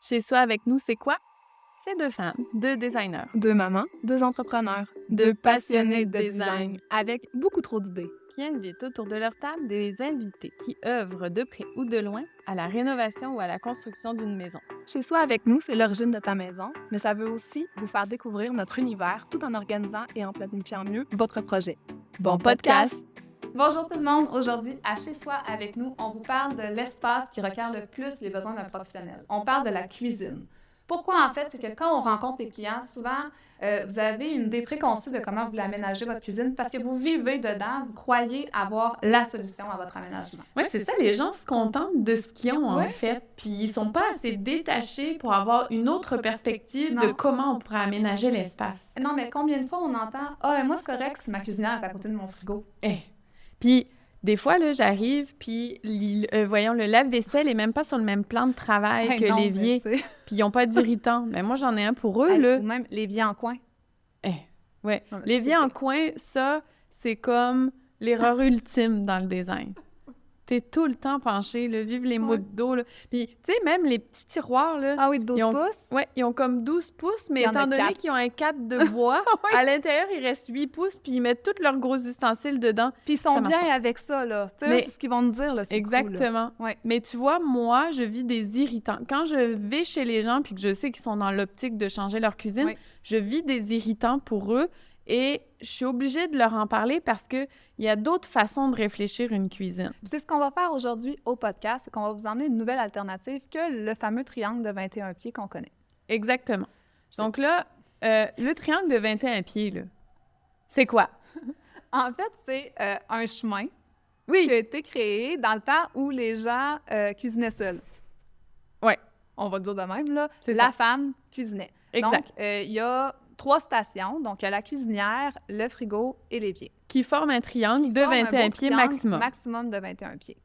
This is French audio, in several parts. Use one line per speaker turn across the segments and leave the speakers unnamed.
Chez soi avec nous, c'est quoi? C'est deux femmes, deux designers,
Deux mamans, deux entrepreneurs,
deux passionnés de design
avec beaucoup trop d'idées.
qui invitent autour de leur table des invités qui œuvrent de près ou de loin à la rénovation ou à la construction d'une maison.
Chez soi avec nous, c'est l'origine de ta maison, mais ça veut aussi vous faire découvrir notre univers tout en organisant et en planifiant mieux votre projet.
Bon podcast!
Bonjour tout le monde! Aujourd'hui, à Chez soi avec nous, on vous parle de l'espace qui requiert le plus les besoins d'un professionnel. On parle de la cuisine. Pourquoi en fait? C'est que quand on rencontre les clients, souvent, vous avez une idée préconçue de comment vous l'aménagez votre cuisine parce que vous vivez dedans, vous croyez avoir la solution à votre aménagement.
Oui, c'est ça, les gens se contentent de ce qu'ils ont en fait, puis ils sont pas assez détachés pour avoir une autre perspective de comment on pourrait aménager l'espace.
Non, mais combien de fois on entend « Ah, moi c'est correct si ma cuisinière est à côté de mon frigo. »
Puis des fois, là, j'arrive, puis voyons, le lave-vaisselle est même pas sur le même plan de travail que l'évier, puis ils n'ont pas d'irritant. Mais moi, j'en ai un pour eux, là.
Ou même l'évier en coin.
Ouais.
Non,
L'évier en coin, ça, c'est comme l'erreur ultime dans le design. T'es tout le temps penché, là, vive les maux de dos, là. Puis, tu sais, même les petits tiroirs, là...
Ah oui, 12 pouces?
Ouais, ils ont comme 12 pouces, mais
Il y en a
étant donné
4.
qu'ils ont un 4 de bois, à l'intérieur, il reste 8 pouces, puis ils mettent tous leurs gros ustensiles dedans.
Puis ils sont
Ça marche
bien
pas.
avec ça, là. Tu sais,
Mais-
c'est ce qu'ils vont nous dire, là.
Exactement.
Ouais.
Mais tu vois, moi, je vis des irritants. Quand je vais chez les gens, puis que je sais qu'ils sont dans l'optique de changer leur cuisine,
Oui.
je vis des irritants pour eux et je suis obligée de leur en parler parce qu'il y a d'autres façons de réfléchir une cuisine.
Puis c'est ce qu'on va faire aujourd'hui au podcast, c'est qu'on va vous emmener une nouvelle alternative que le fameux triangle de 21 pieds qu'on connaît.
Exactement. Donc là, le triangle de 21 pieds, là, c'est quoi?
En fait, c'est un chemin qui a
Oui!
été créé dans le temps où les gens cuisinaient seuls.
Ouais.
On va le dire de même, là.
C'est
La
ça.
femme cuisinait.
Exact.
Donc, il y a 3 stations. Donc, il y a la cuisinière, le frigo et l'évier.
Qui forme un triangle de
Forme un
21
beau
pieds
triangle
maximum.
Maximum de 21 pieds.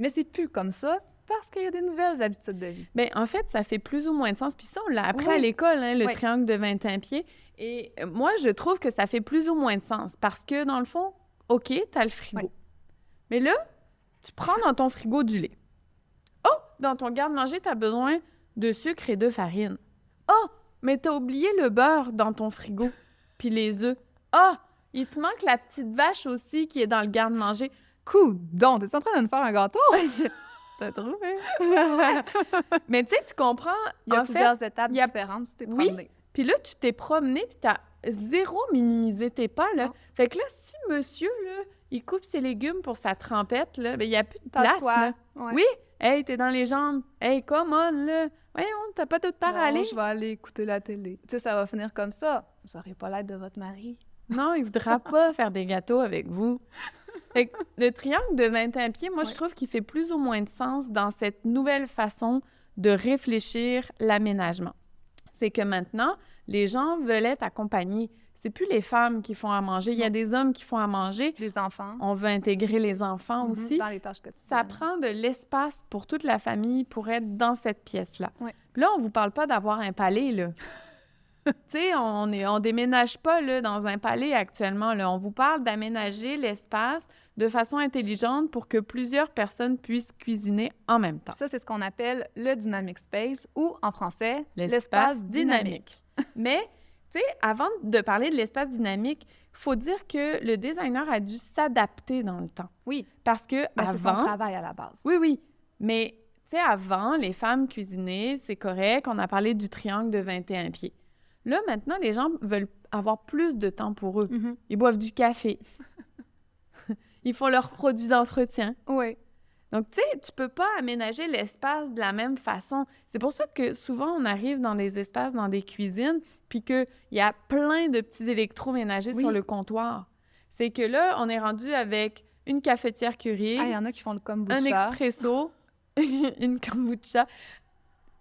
Mais c'est plus comme ça parce qu'il y a des nouvelles habitudes de vie.
Bien, en fait, ça fait plus ou moins de sens. Puis ça, on l'a appris
Oui.
à l'école, hein, le
Oui.
triangle de 21 pieds. Et moi, je trouve que ça fait plus ou moins de sens parce que, dans le fond, OK, t'as le frigo.
Oui.
Mais là, tu prends dans ton frigo du lait. Oh! Dans ton garde-manger, t'as besoin de sucre et de farine. Oh! Mais t'as oublié le beurre dans ton frigo. Puis les œufs. Ah! Il te manque la petite vache aussi qui est dans le garde-manger.
Coudon, t'es en train de me faire un gâteau?
T'as trouvé? Mais tu sais, tu comprends,
Il y a
en fait,
plusieurs étapes
il y a-
différentes, tu t'es
Oui.
promené.
puis là, tu t'es promené, puis t'as zéro minimisé tes pas, là.
Non.
Fait que là, si monsieur, là, il coupe ses légumes pour sa trempette, là, ben il n'y a plus de place,
Tasse-toi.
là.
Ouais.
Oui! Hey, t'es dans les jambes. Hey, come on, là. Voyons, t'as pas d'autre part à
Non,
aller.
je vais aller écouter la télé. Tu sais, ça va finir comme ça. Vous n'aurez pas l'aide de votre mari.
Non, il voudra pas faire des gâteaux avec vous. Fait que le triangle de 21 pieds, moi, je
Ouais.
trouve qu'il fait plus ou moins de sens dans cette nouvelle façon de réfléchir l'aménagement. C'est que maintenant, les gens veulent être accompagnés. C'est plus les femmes qui font à manger. Il y a
Non.
des hommes qui font à manger.
Les enfants.
On veut intégrer les enfants aussi.
Dans les tâches quotidiennes.
Ça prend de l'espace pour toute la famille pour être dans cette pièce-là.
Ouais.
Puis là, on vous parle pas d'avoir un palais, là. Tu sais, on déménage pas là, dans un palais actuellement. Là. On vous parle d'aménager l'espace de façon intelligente pour que plusieurs personnes puissent cuisiner en même temps.
Ça, c'est ce qu'on appelle le dynamic space ou, en français,
L'espace dynamique. Mais, tu sais, avant de parler de l'espace dynamique, il faut dire que le designer a dû s'adapter dans le temps.
Oui,
Parce que
ben, c'est son
avant...
travail à la base.
Oui, oui. Mais, tu sais, avant, les femmes cuisinaient, c'est correct. On a parlé du triangle de 21 pieds. Là, maintenant, les gens veulent avoir plus de temps pour eux.
Mhm.
Ils boivent du café. Ils font leurs produits d'entretien.
Oui.
Donc, tu sais, tu peux pas aménager l'espace de la même façon. C'est pour ça que souvent, on arrive dans des espaces, dans des cuisines, puis qu'il y a plein de petits électroménagers
Oui.
sur le comptoir. C'est que là, on est rendu avec une cafetière Keurig,
Ah, il y en a qui font le kombucha.
un expresso, une kombucha.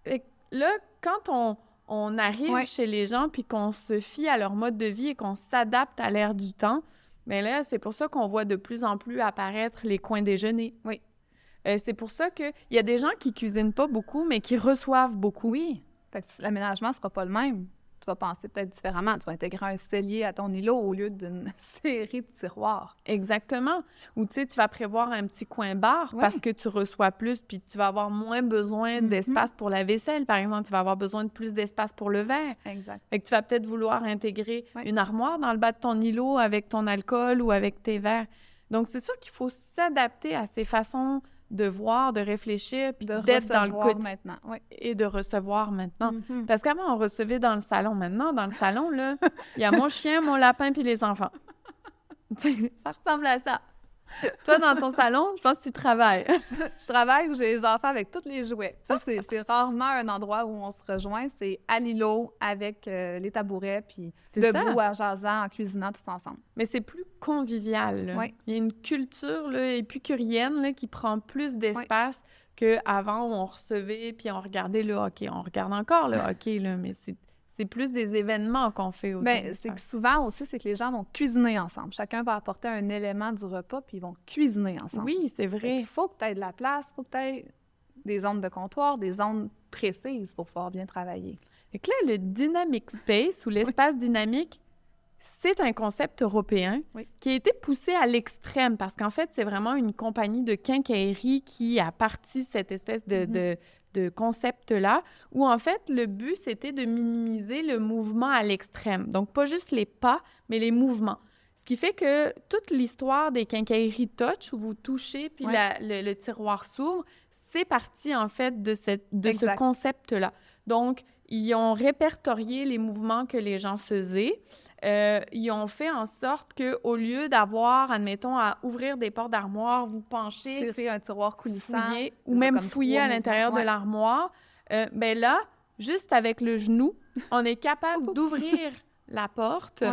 Fait que là, quand on arrive
Ouais.
chez les gens puis qu'on se fie à leur mode de vie et qu'on s'adapte à l'ère du temps, bien là, c'est pour ça qu'on voit de plus en plus apparaître les coins déjeuner.
Oui.
C'est pour ça qu'il y a des gens qui cuisinent pas beaucoup, mais qui reçoivent beaucoup.
Oui. Fait que l'aménagement sera pas le même. tu vas penser peut-être différemment. Tu vas intégrer un cellier à ton îlot au lieu d'une série de tiroirs.
Exactement. Ou tu sais, tu vas prévoir un petit coin bar parce que tu reçois plus, puis tu vas avoir moins besoin d'espace pour la vaisselle, par exemple. Tu vas avoir besoin de plus d'espace pour le verre.
Exact.
Fait que tu vas peut-être vouloir intégrer une armoire dans le bas de ton îlot avec ton alcool ou avec tes verres. Donc, c'est sûr qu'il faut s'adapter à ces façons de voir, de réfléchir, puis d'être dans le quotidien
maintenant. Oui.
Et de recevoir maintenant. Parce qu'avant, on recevait dans le salon. Maintenant, dans le salon, là, il y a mon chien, mon lapin, puis les enfants. Ça ressemble à ça. Toi, dans ton salon, je pense que tu travailles.
Je travaille où j'ai les enfants avec tous les jouets. Ça, c'est rarement un endroit où on se rejoint. C'est à l'îlot avec les tabourets, puis debout à jasant, en cuisinant tous ensemble.
Mais c'est plus convivial. Là.
Oui.
Il y a une culture là, épicurienne là, qui prend plus d'espace qu'avant où on recevait puis on regardait le hockey. On regarde encore le hockey, là, mais c'est plus des événements qu'on fait autour.
Bien, c'est que souvent aussi, c'est que les gens vont cuisiner ensemble. Chacun va apporter un élément du repas, puis ils vont cuisiner ensemble.
Oui, c'est vrai.
Il faut que tu aies de la place, il faut que tu aies des zones de comptoir, des zones précises pour pouvoir bien travailler.
Et que là, le dynamic space ou l'espace dynamique, c'est un concept européen qui a été poussé à l'extrême parce qu'en fait, c'est vraiment une compagnie de quincaillerie qui a parti cette espèce de concept-là, où en fait, le but, c'était de minimiser le mouvement à l'extrême. Donc, pas juste les pas, mais les mouvements. Ce qui fait que toute l'histoire des quincailleries touch, où vous touchez, puis le tiroir s'ouvre, c'est parti, en fait, de ce concept-là. Donc, ils ont répertorié les mouvements que les gens faisaient. Ils ont fait en sorte qu'au lieu d'avoir, admettons, à ouvrir des portes d'armoire, vous penchez,
tirer un tiroir coulissant,
fouiller, ou même fouiller à l'intérieur de l'armoire, bien là, juste avec le genou, on est capable d'ouvrir la porte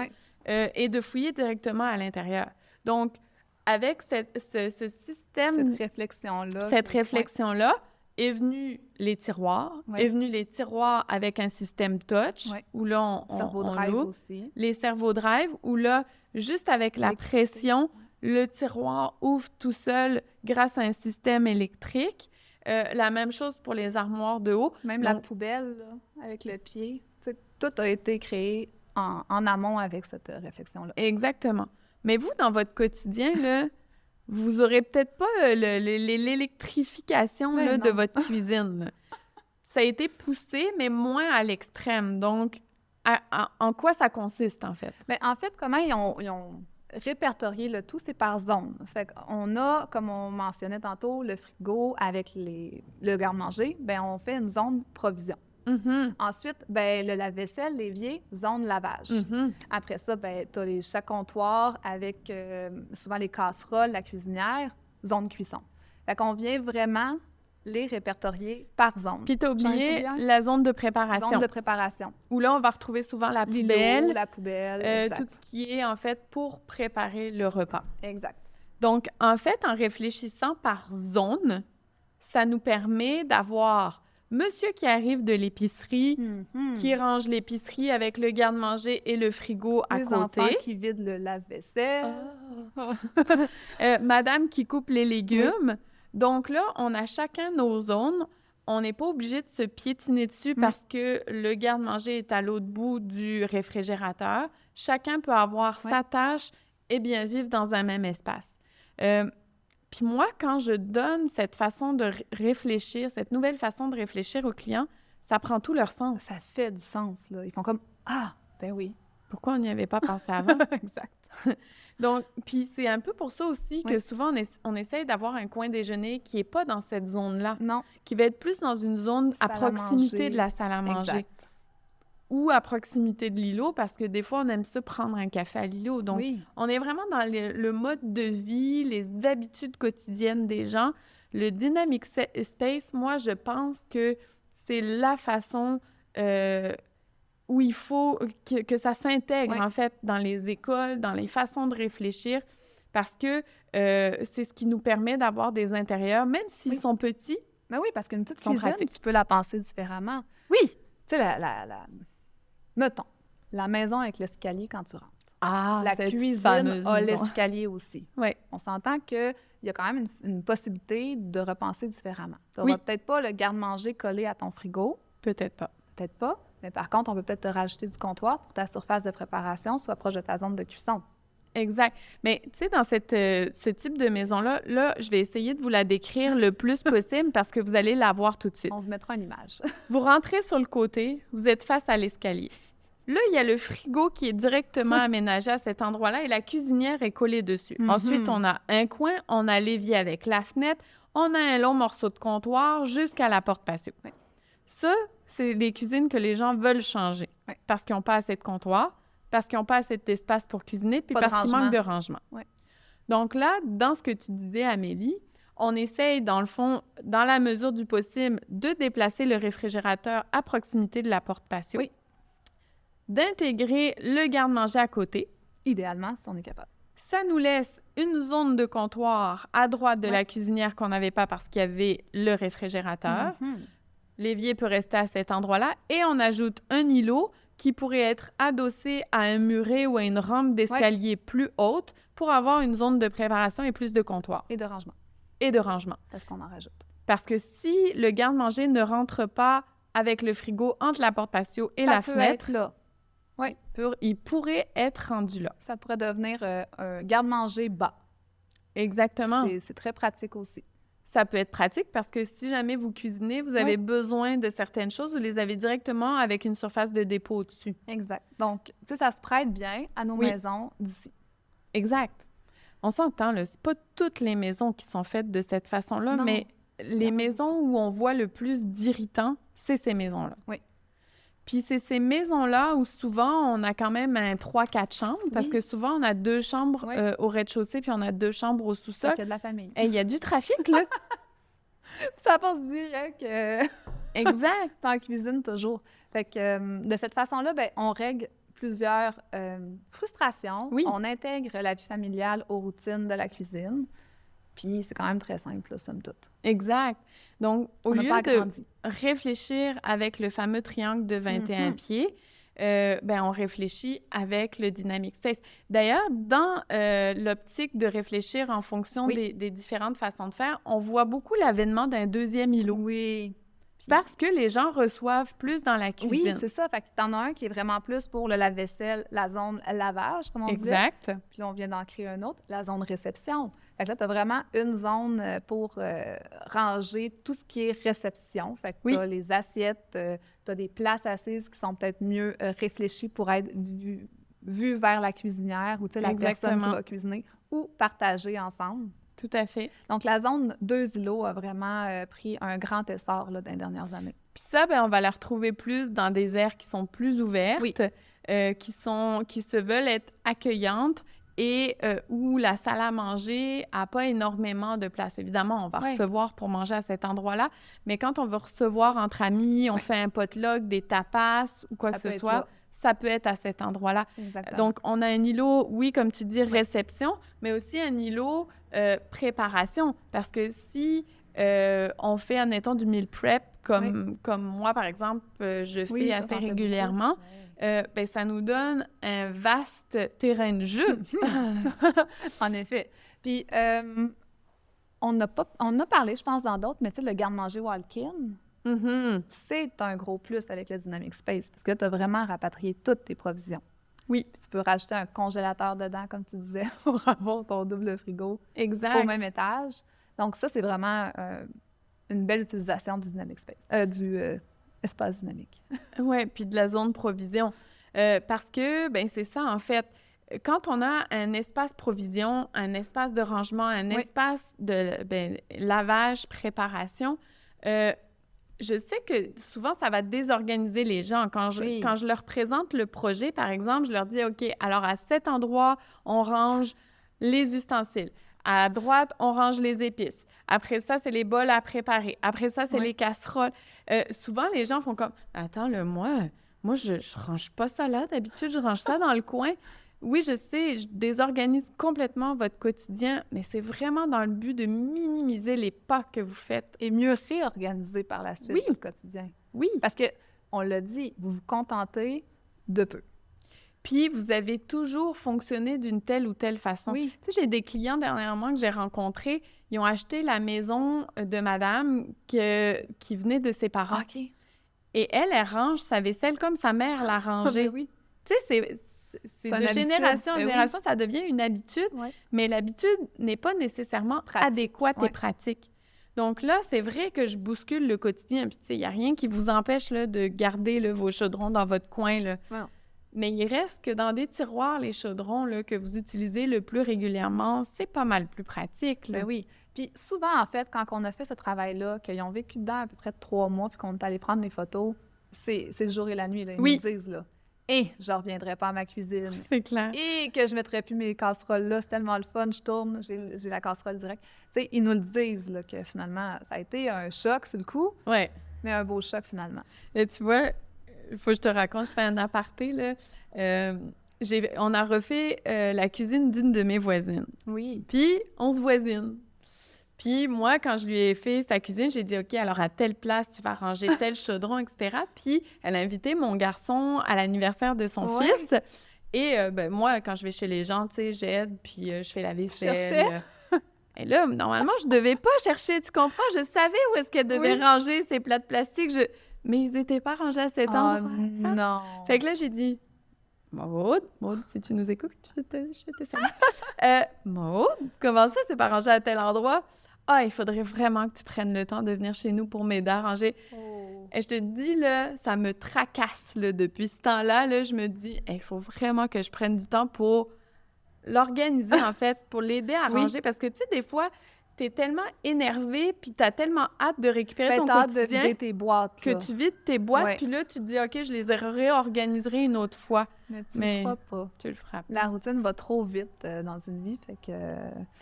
et de fouiller directement à l'intérieur. Donc, avec ce système... Cette réflexion-là, est venu les tiroirs, est venu les tiroirs avec un système touch, où là,
cerveau drive aussi.
Les cerveaux drive, où là, juste avec la pression, le tiroir ouvre tout seul grâce à un système électrique. La même chose pour les armoires de haut.
Même la poubelle, là, avec le pied. Tout a été créé en amont avec cette réflexion-là.
Exactement. Mais vous, dans votre quotidien, là, vous aurez peut-être pas l'électrification de votre cuisine. Là. Ça a été poussé, mais moins à l'extrême. Donc, en quoi ça consiste, en fait?
Bien, en fait, comment ils ont répertorié le tout, c'est par zone. Fait qu'on a, comme on mentionnait tantôt, le frigo avec le garde-manger. Bien, on fait une zone provision. Ensuite, ben, le lave-vaisselle, l'évier, zone lavage. Après ça, ben, tu as chaque comptoir avec souvent les casseroles, la cuisinière, zone cuisson. Fait qu'on vient vraiment les répertorier par zone.
Puis tu as oublié la zone de préparation.
Zone de préparation.
Où là, on va retrouver souvent la poubelle.
La poubelle,
tout ce qui est, en fait, pour préparer le repas.
Exact.
Donc, en fait, en réfléchissant par zone, ça nous permet d'avoir... Monsieur qui arrive de l'épicerie, qui range l'épicerie avec le garde-manger et le frigo à côté.
Les enfants qui vident le lave-vaisselle.
Madame qui coupe les légumes. Donc là, on a chacun nos zones. On n'est pas obligé de se piétiner dessus parce que le garde-manger est à l'autre bout du réfrigérateur. Chacun peut avoir sa tâche et bien vivre dans un même espace. Puis moi, quand je donne cette façon de réfléchir, cette nouvelle façon de réfléchir aux clients, ça prend tout leur sens.
Ça fait du sens, là. Ils font comme « Ah, ben oui. »
Pourquoi on n'y avait pas pensé avant?
Exact.
Donc, puis c'est un peu pour ça aussi que souvent, on essaye d'avoir un coin déjeuner qui n'est pas dans cette zone-là.
Non.
Qui va être plus dans une zone à proximité de la salle à manger.
Exact.
Ou à proximité de l'îlot, parce que des fois, on aime ça prendre un café à l'îlot. Donc, on est vraiment dans le mode de vie, les habitudes quotidiennes des gens. Le dynamic space, moi, je pense que c'est la façon où il faut que ça s'intègre, en fait, dans les écoles, dans les façons de réfléchir, parce que c'est ce qui nous permet d'avoir des intérieurs, même s'ils sont petits.
Mais oui, parce qu'une petite cuisine, tu peux la penser différemment.
Oui!
Tu sais, mettons, la maison avec l'escalier quand tu rentres.
Ah,
la cuisine a l'escalier aussi.
Oui.
On s'entend qu'il y a quand même une possibilité de repenser différemment. Tu n'auras peut-être pas le garde-manger collé à ton frigo.
Peut-être pas.
Peut-être pas. Mais par contre, on peut peut-être te rajouter du comptoir pour ta surface de préparation soit proche de ta zone de cuisson.
Exact. Mais tu sais, dans ce type de maison-là, je vais essayer de vous la décrire le plus possible parce que vous allez la voir tout de suite.
On vous mettra une image.
Vous rentrez sur le côté, vous êtes face à l'escalier. Là, il y a le frigo qui est directement aménagé à cet endroit-là et la cuisinière est collée dessus. Ensuite, on a un coin, on a l'évier avec la fenêtre, on a un long morceau de comptoir jusqu'à la porte patio.
Oui.
Ça, c'est les cuisines que les gens veulent changer parce qu'ils n'ont pas assez de comptoir, parce qu'ils n'ont pas assez d'espace pour cuisiner, puis parce qu'il manque de rangement.
Oui.
Donc là, dans ce que tu disais, Amélie, on essaye, dans le fond, dans la mesure du possible, de déplacer le réfrigérateur à proximité de la porte patio, d'intégrer le garde-manger à côté.
Idéalement, si on est capable.
Ça nous laisse une zone de comptoir à droite de la cuisinière qu'on n'avait pas parce qu'il y avait le réfrigérateur. L'évier peut rester à cet endroit-là et on ajoute un îlot qui pourrait être adossé à un muret ou à une rampe d'escalier plus haute pour avoir une zone de préparation et plus de comptoir.
Et de rangement.
Et de rangement.
Parce qu'on en rajoute.
Parce que si le garde-manger ne rentre pas avec le frigo entre la porte patio et la fenêtre,
être là. Oui.
Il pourrait être rendu là.
Ça pourrait devenir un garde-manger bas.
Exactement.
C'est très pratique aussi.
Ça peut être pratique parce que si jamais vous cuisinez, vous avez besoin de certaines choses, vous les avez directement avec une surface de dépôt au-dessus.
Exact. Donc, tu sais, ça se prête bien à nos maisons d'ici.
Exact. On s'entend, là, c'est pas toutes les maisons qui sont faites de cette façon-là, mais les maisons où on voit le plus d'irritants, c'est ces maisons-là.
Oui.
Puis c'est ces maisons-là où souvent, on a quand même 3-4 chambres, parce que souvent, on a 2 chambres au rez-de-chaussée, puis on a 2 chambres au sous-sol.
Il y a de la famille.
Il y a du trafic, là!
Ça passe direct.
Exact!
En cuisine, toujours. Fait que de cette façon-là, ben, on règle plusieurs frustrations.
Oui.
On intègre la vie familiale aux routines de la cuisine. Puis c'est quand même très simple, là, somme toute.
Exact. Donc, au lieu
pas
de
agrandi.
réfléchir avec le fameux triangle de 21 pieds, on réfléchit avec le Dynamic Space. D'ailleurs, dans l'optique de réfléchir en fonction des différentes façons de faire, on voit beaucoup l'avènement d'un deuxième îlot.
Oui.
Parce que les gens reçoivent plus dans la cuisine.
Oui, c'est ça. Fait que t'en as un qui est vraiment plus pour le lave-vaisselle, la zone lavage, comme on disait.
Exact.
Puis là, on vient d'en créer un autre, la zone réception. Fait que là, t'as vraiment une zone pour ranger tout ce qui est réception. Fait que t'as les assiettes, t'as des places assises qui sont peut-être mieux réfléchies pour être vues vers la cuisinière ou, tu sais, la personne qui va cuisiner ou partagées ensemble.
Tout à fait.
Donc, la zone 2 îlots a vraiment pris un grand essor là, dans les dernières années.
Puis ça, on va la retrouver plus dans des aires qui sont plus ouvertes, qui se veulent être accueillantes et où la salle à manger n'a pas énormément de place. Évidemment, on va recevoir pour manger à cet endroit-là, mais quand on veut recevoir entre amis, on fait un potluck, des tapas ou quoi que ce soit, ça peut être à cet endroit-là.
Exactement.
Donc, on a un îlot, oui, comme tu dis, réception, mais aussi un îlot préparation. Parce que si on fait, admettons, du meal prep, comme moi, par exemple, je fais assez régulièrement, ça nous donne un vaste terrain de jeu.
En effet. Puis, on a parlé, je pense, dans d'autres, mais tu sais, le garde-manger walk-in, c'est un gros plus avec le Dynamic Space parce que tu as vraiment rapatrié toutes tes provisions.
Oui.
Puis tu peux rajouter un congélateur dedans, comme tu disais, pour avoir ton double frigo
exact.
Au même étage. Donc ça, c'est vraiment une belle utilisation du Dynamic Space, du espace dynamique.
Oui, puis de la zone provision. Parce que, c'est ça, en fait. Quand on a un espace provision, un espace de rangement, un espace de lavage, préparation, je sais que souvent, ça va désorganiser les gens. Quand je leur présente le projet, par exemple, je leur dis, OK, alors à cet endroit, on range les ustensiles. À droite, on range les épices. Après ça, c'est les bols à préparer. Après ça, c'est les casseroles. Souvent, les gens font comme, attends, moi, je range pas ça là. D'habitude, je range ça dans le coin. Oui, je sais, je désorganise complètement votre quotidien, mais c'est vraiment dans le but de minimiser les pas que vous faites.
Et mieux réorganiser par la suite votre quotidien.
Oui.
Parce que, on l'a dit, vous vous contentez de peu.
Puis, vous avez toujours fonctionné d'une telle ou telle façon.
Oui.
Tu sais, j'ai des clients dernièrement que j'ai rencontrés, ils ont acheté la maison de madame qui venait de ses parents.
OK.
Et elle range sa vaisselle comme sa mère l'a rangée.
Oui.
Tu sais, c'est
une
de
habitude.
génération en
Ben oui.
génération, ça devient une habitude,
Ouais.
mais l'habitude n'est pas nécessairement adéquate et
ouais.
pratique. Donc là, c'est vrai que je bouscule le quotidien. Puis, tu sais, il n'y a rien qui vous empêche là, de garder là, vos chaudrons dans votre coin. Là.
Ouais.
Mais il reste que dans des tiroirs, les chaudrons là, que vous utilisez le plus régulièrement, c'est pas mal plus pratique. Là.
Ben oui. Puis souvent, en fait, quand on a fait ce travail-là, qu'ils ont vécu dedans à peu près 3 mois, puis qu'on est allé prendre des photos, c'est le jour et la nuit. Là, ils nous disent, là, je reviendrai pas à ma cuisine.
C'est clair.
Et que je mettrai plus mes casseroles là, c'est tellement le fun, je tourne, j'ai la casserole direct. Tu sais, ils nous le disent, là, que finalement, ça a été un choc sur le coup, mais un beau choc finalement.
Et tu vois, il faut que je te raconte, je fais un aparté, là. On a refait la cuisine d'une de mes voisines.
Oui.
Puis, on se voisine. Puis moi, quand je lui ai fait sa cuisine, j'ai dit, OK, alors à telle place, tu vas ranger tel chaudron, etc. Puis elle a invité mon garçon à l'anniversaire de son fils. Et moi, quand je vais chez les gens, tu sais, j'aide, puis je fais la vaisselle. Et là, normalement, je devais pas chercher, tu comprends? Je savais où est-ce qu'elle devait ranger ses plats de plastique, mais ils étaient pas rangés à cet endroit.
Non!
Fait que là, j'ai dit... Maude, si tu nous écoutes, je te salue. Maude, comment ça, c'est pas rangé à tel endroit? Ah, il faudrait vraiment que tu prennes le temps de venir chez nous pour m'aider à ranger.
Oh.
Et je te dis, là, ça me tracasse, là, depuis ce temps-là, là, je me dis, il faut vraiment que je prenne du temps pour l'organiser, en fait, pour l'aider à ranger. Parce que, tu sais, des fois, t'es tellement énervé, puis t'as tellement hâte de récupérer ton quotidien
de vider tes boîtes,
que tu vides tes boîtes, puis là, tu te dis, OK, je les réorganiserai une autre fois.
Mais tu le feras pas.
Tu le feras pas.
La routine va trop vite dans une vie, fait que...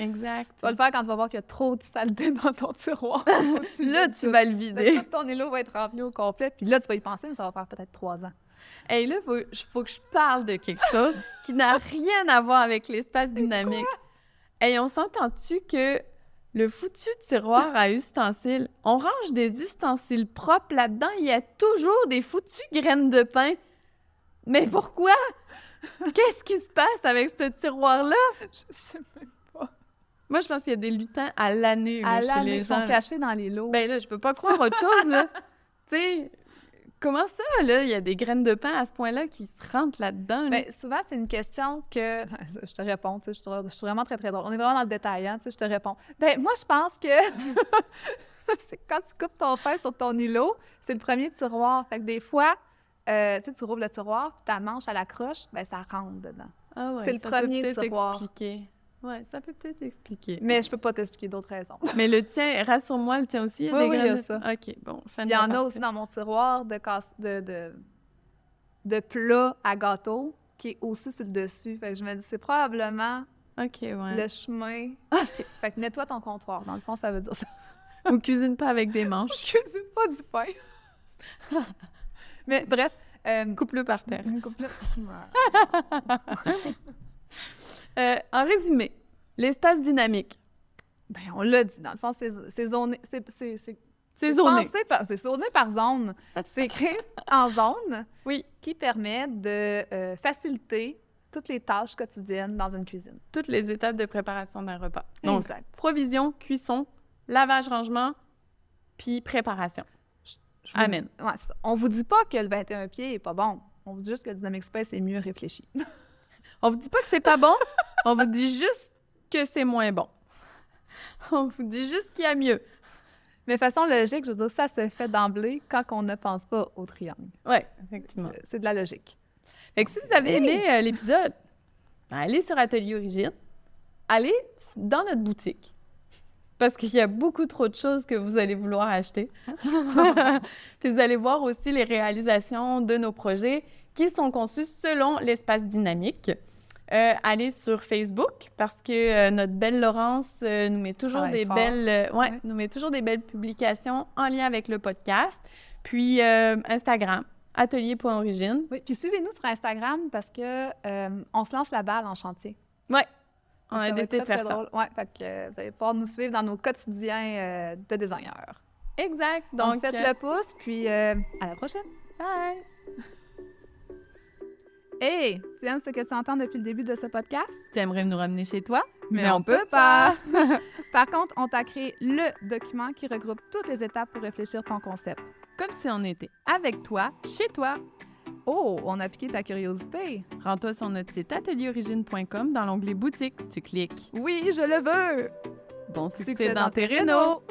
Exact.
Tu vas le faire quand tu vas voir qu'il y a trop de saleté dans ton tiroir.
Là, tu vas le vider.
Tout ton élo va être rempli au complet, puis là, tu vas y penser, mais ça va faire peut-être 3 ans.
Et là, faut que je parle de quelque chose qui n'a rien à voir avec l'espace dynamique. Et on s'entend-tu que le foutu tiroir à ustensiles, on range des ustensiles propres là-dedans, il y a toujours des foutues graines de pain. Mais pourquoi? Qu'est-ce qui se passe avec ce tiroir-là?
Je sais même pas.
Moi, je pense qu'il y a des lutins à l'année chez les gens.
Ils sont cachés dans les lots.
Ben là, je peux pas croire autre chose, là. Tu sais, comment ça, là? Il y a des graines de pain à ce point-là qui se rentrent là-dedans. Là.
Ben, souvent, c'est une question que... Je te réponds, tu sais, je suis vraiment très, très drôle. On est vraiment dans le détail, hein, tu sais, je te réponds. Ben, moi, je pense que... c'est quand tu coupes ton fer sur ton îlot, c'est le premier tiroir. Fait que des fois... tu sais, tu rouvres le tiroir, puis ta manche à la croche, ben ça rentre dedans.
Ah ouais,
c'est le premier
tiroir.
tiroir.
Ouais, ça peut peut-être expliquer.
Mais je peux pas t'expliquer d'autres raisons.
Mais le tien, rassure-moi, le tien aussi, il y a des graines de... ça. OK, bon.
Il y en a aussi dans mon tiroir de plats à gâteau qui est aussi sur le dessus. Fait que je me dis, c'est probablement le chemin. Fait que nettoie ton comptoir. Dans le fond, ça veut dire ça.
Ou cuisine pas avec des manches.
Je cuisine pas du pain. Mais bref,
coupe-le par terre.
Coupe-le.
En résumé, l'espace dynamique.
Ben, on l'a dit. Dans le fond, c'est zoné.
C'est zoné.
C'est zoné par zone. C'est écrit en zone
oui.
qui permet de faciliter toutes les tâches quotidiennes dans une cuisine.
Toutes les étapes de préparation d'un repas. Donc,
exact.
Provision, cuisson, lavage, rangement, puis préparation. Amen.
Ouais, on vous dit pas que le 21 pieds est pas bon. On vous dit juste que le Dynamic Space est mieux réfléchi.
On vous dit pas que c'est pas bon. On vous dit juste que c'est moins bon. On vous dit juste qu'il y a mieux.
Mais de façon logique, je veux dire, ça se fait d'emblée quand on ne pense pas au triangle.
Oui, effectivement.
C'est de la logique.
Fait que si vous avez aimé l'épisode, allez sur Atelier Origine, allez dans notre boutique. Parce qu'il y a beaucoup trop de choses que vous allez vouloir acheter. Puis vous allez voir aussi les réalisations de nos projets qui sont conçus selon l'espace dynamique. Allez sur Facebook parce que notre belle Laurence nous met toujours nous met toujours des belles publications en lien avec le podcast. Puis Instagram, atelier.origine.
Oui, puis suivez-nous sur Instagram parce que on se lance la balle en chantier.
Oui. On a décidé de faire ça.
Oui, fait que vous allez pouvoir nous suivre dans nos quotidiens de designers.
Exact. Donc,
faites le pouce, puis à la prochaine.
Bye!
Hey, tu aimes ce que tu entends depuis le début de ce podcast?
Tu aimerais nous ramener chez toi?
Mais on peut pas! Par contre, on t'a créé le document qui regroupe toutes les étapes pour réfléchir ton concept.
comme si on était avec toi, chez toi.
Oh, on a piqué ta curiosité.
Rends-toi sur notre site atelierorigine.com dans l'onglet boutique. Tu cliques.
Oui, je le veux.
Bon succès dans tes rénaux!